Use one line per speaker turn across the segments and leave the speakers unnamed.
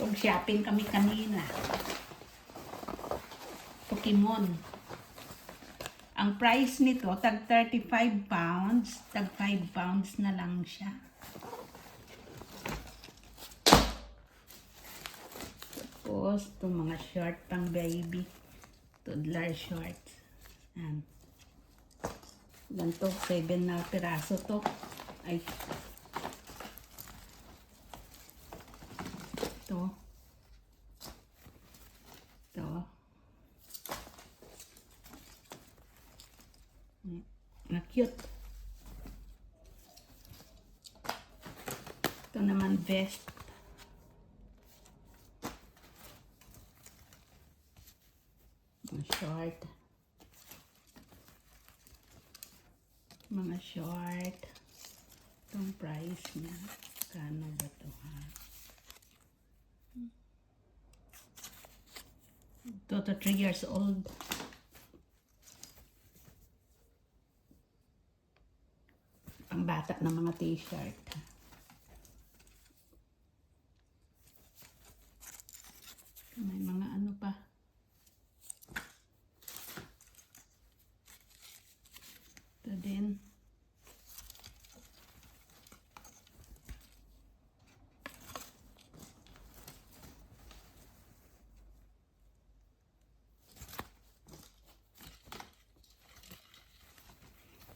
Shopping kami kanina. Pokemon. Ang price nito, tag 35 pounds. Tag 5 pounds na lang siya. Tapos, itong mga short pang baby. Toddler shorts. Yan. Ganito, 7 na piraso to. Ay. Ito. Ito. Na cute. Ito naman vest. Short. Mga short. Itong price niya. Kano ba ito ha? Ito to 3 years old. Ang bata ng mga t-shirt. May mga ano pa. Ito din.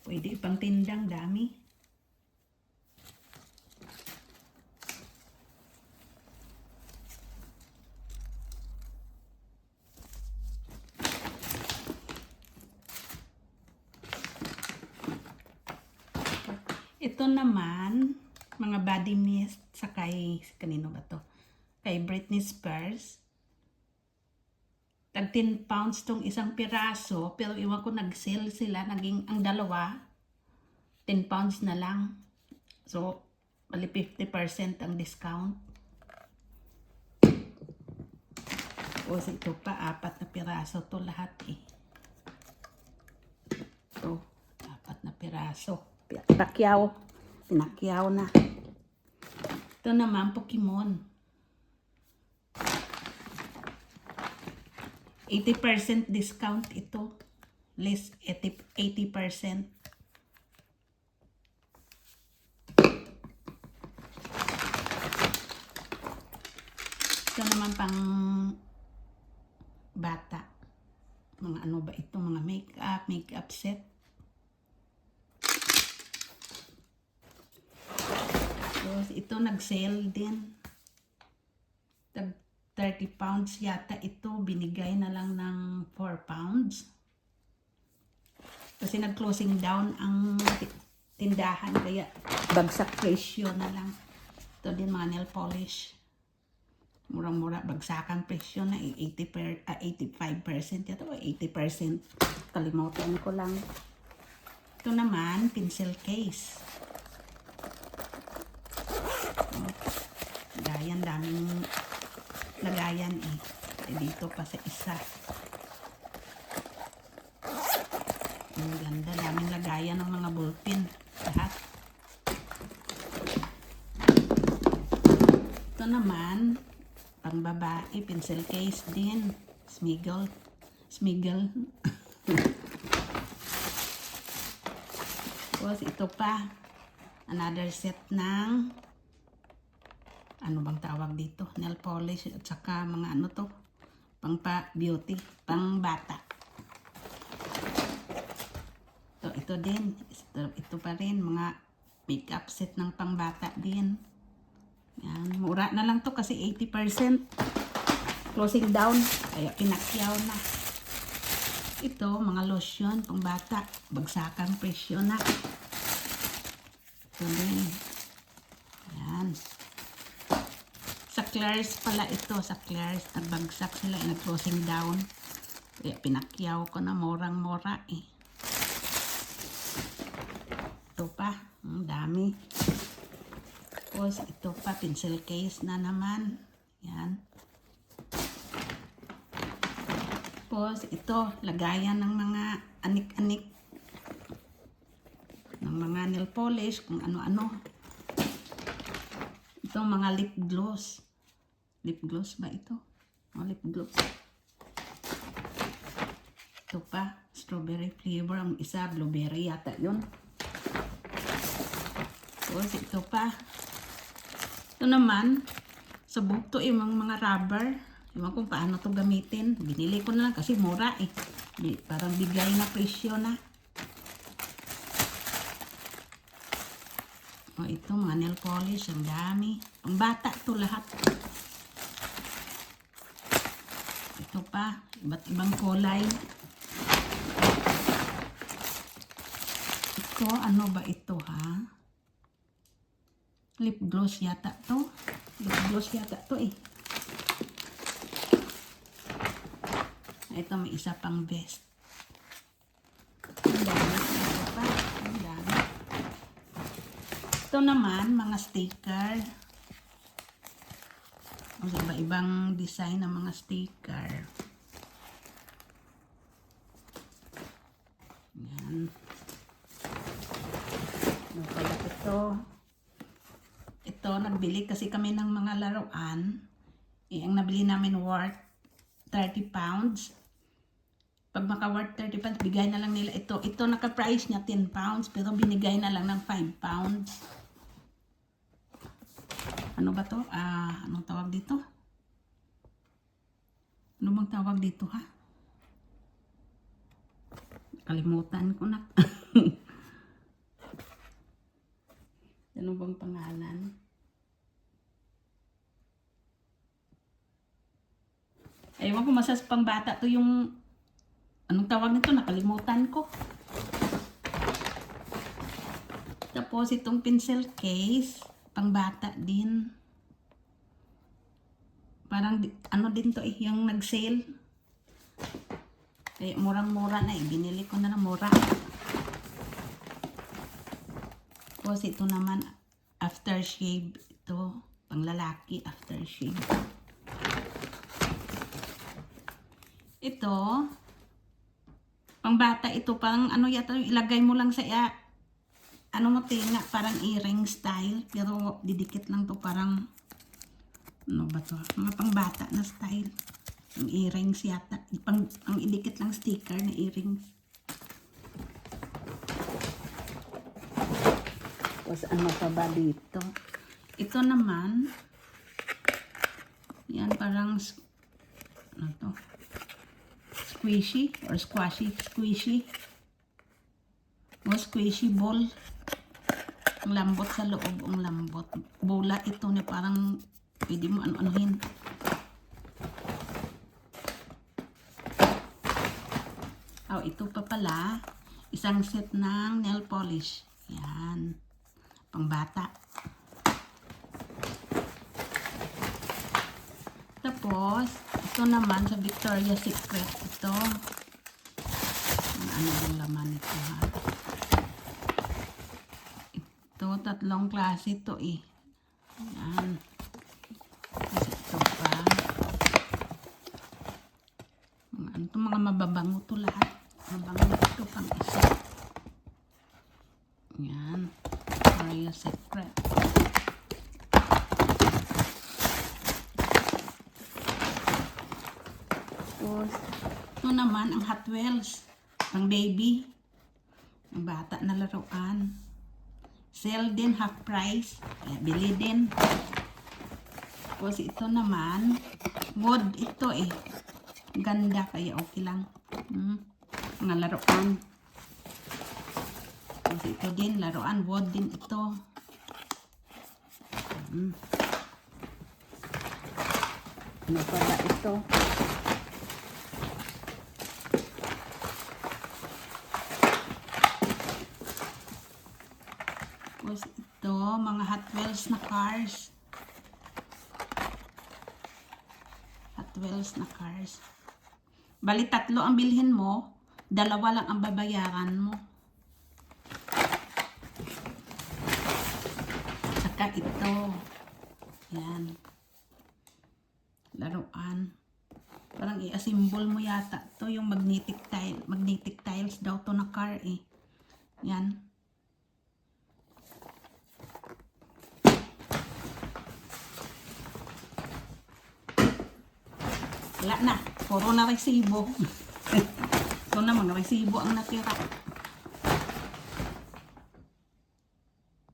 Pwede pang tindang, dami. Ito naman, mga body mist sa kay, kanino ba to? Kay Britney Spears. Tag 10 pounds tong isang piraso, pero iwan ko nag-sale sila, naging ang dalawa, 10 pounds na lang. So, bali 50% ang discount. O, ito pa, 4 na piraso to lahat eh. Ito, 4 na piraso. Pinakyaw na. Ito naman, Pokemon. 80% discount ito. Less 80%. Ito naman pang bata. Mga ano ba ito? Mga makeup set. Tapos ito nag-sale din. Tag 30 pounds yata ito. Binigay na lang ng 4 pounds. Kasi nag-closing down ang tindahan. Kaya bagsak presyo na lang. Ito din mga nail polish. Murang-mura. Bagsakan presyo na 85% yata o 80%. Kalimutan ko lang. Ito naman, pencil case. Lagayan, daming lagayan eh. Dito pa sa isa. Ang ganda, daming lagayan ng mga ballpen. Lahat. Ito naman, pang babae, pencil case din. Smiggle. Tapos ito pa, another set ng ano bang tawag dito? Nail polish at saka mga ano to? Pang beauty, pang bata. Ito din. Ito pa rin. Mga makeup set ng pang bata din. Yan. Mura na lang to kasi 80%. Closing down. Kaya pinakyaw na. Ito, mga lotion pang bata. Bagsakan presyo na. Ito din. Yan. Sa Claire's pala ito. Sa Claire's, nagbagsak sila. Nag-closing down. Kaya pinakyaw ko na morang-mora eh. Ito pa. Ang dami. Tapos ito pa. Pencil case na naman. Yan. Tapos ito. Lagayan ng mga anik-anik. Ng mga nail polish. Kung ano-ano. Ito mga lip gloss. Lip gloss ba ito? O, lip gloss. Ito pa, strawberry flavor. Ang isa, blueberry yata yun. Tapos ito pa. Ito naman, sabog to yung mga rubber. Ewan kung paano to gamitin. Binili ko na lang kasi mura eh. Parang bigay na presyo na. O ito, mga nail polish. Ang dami. Ang bata to lahat. Ito pa, iba't ibang kulay. Ito, ano ba ito ha? Lip gloss yata to. Lip gloss yata to eh. Ito, may isa pang vest. Ang dami. Ito pa. Ang dami. Ito naman, mga sticker. Iba-ibang design ng mga sticker. Yan. Ano pala ito? Ito, nagbili kasi kami ng mga laruan. Ang nabili namin worth 30 pounds. Pag maka-worth 30 pounds, bigay na lang nila ito. Ito, naka-price niya 10 pounds, pero binigay na lang ng 5 pounds. Ano ba to? Anong tawag dito? Ano bang tawag dito ha? Kalimutan ko na. Ano bang pangalan? Ewan ko, masas pang bata to yung anong tawag nito? Nakalimutan ko. Tapos itong pencil case, pang bata din. Parang ano din to eh, yung nag-sale. Kaya murang-mura na eh. Binili ko na ng mura. Tapos ito naman, aftershave. Ito, pang lalaki, aftershave. Ito, pang bata ito, parang ano yata, ilagay mo lang sa ano mo tinga, parang earring style. Pero didikit lang to, parang ano ba to? Mga pang bata na style. Ang earrings yata. Ang idikit lang sticker na earrings. Tapos ano pa ba dito? Ito naman, yan parang, ano to? Squishy or squishy. O squishy ball. Ang lambot sa loob, ang lambot. Bola ito na parang pwede mo ano-anuhin. Oh, ito pa pala, isang set ng nail polish. Yan. Pang bata. Tapos, ito naman sa Victoria's Secret. Ito. Ano yung laman ito ha? Ito, tatlong klase ito eh. Yan. Tapos ito pa. Ano ito, mga mababango to lahat. Mabango ito pang isa. Yan. Victoria's Secret. Tapos, ito naman ang Hot Wheels. Pang baby. Ang bata na laruan. Sale din, half price. Kaya bili din. Tapos ito naman, wood ito eh. Ganda, kaya okay lang. Mga laruan. Tapos ito din, laruan, wood din ito. Ano pala ito? Tapos ito, mga Hot Wheels na cars. Hot Wheels na cars. Bali, 3 ang bilhin mo, 2 lang ang babayaran mo. Saka ito. Yan. Laruan. Parang i-assemble mo yata to yung magnetic tile. Magnetic tiles daw to na car eh. Yan. Wala na. Puro na resibo. Ito na, mga resibo ang natira.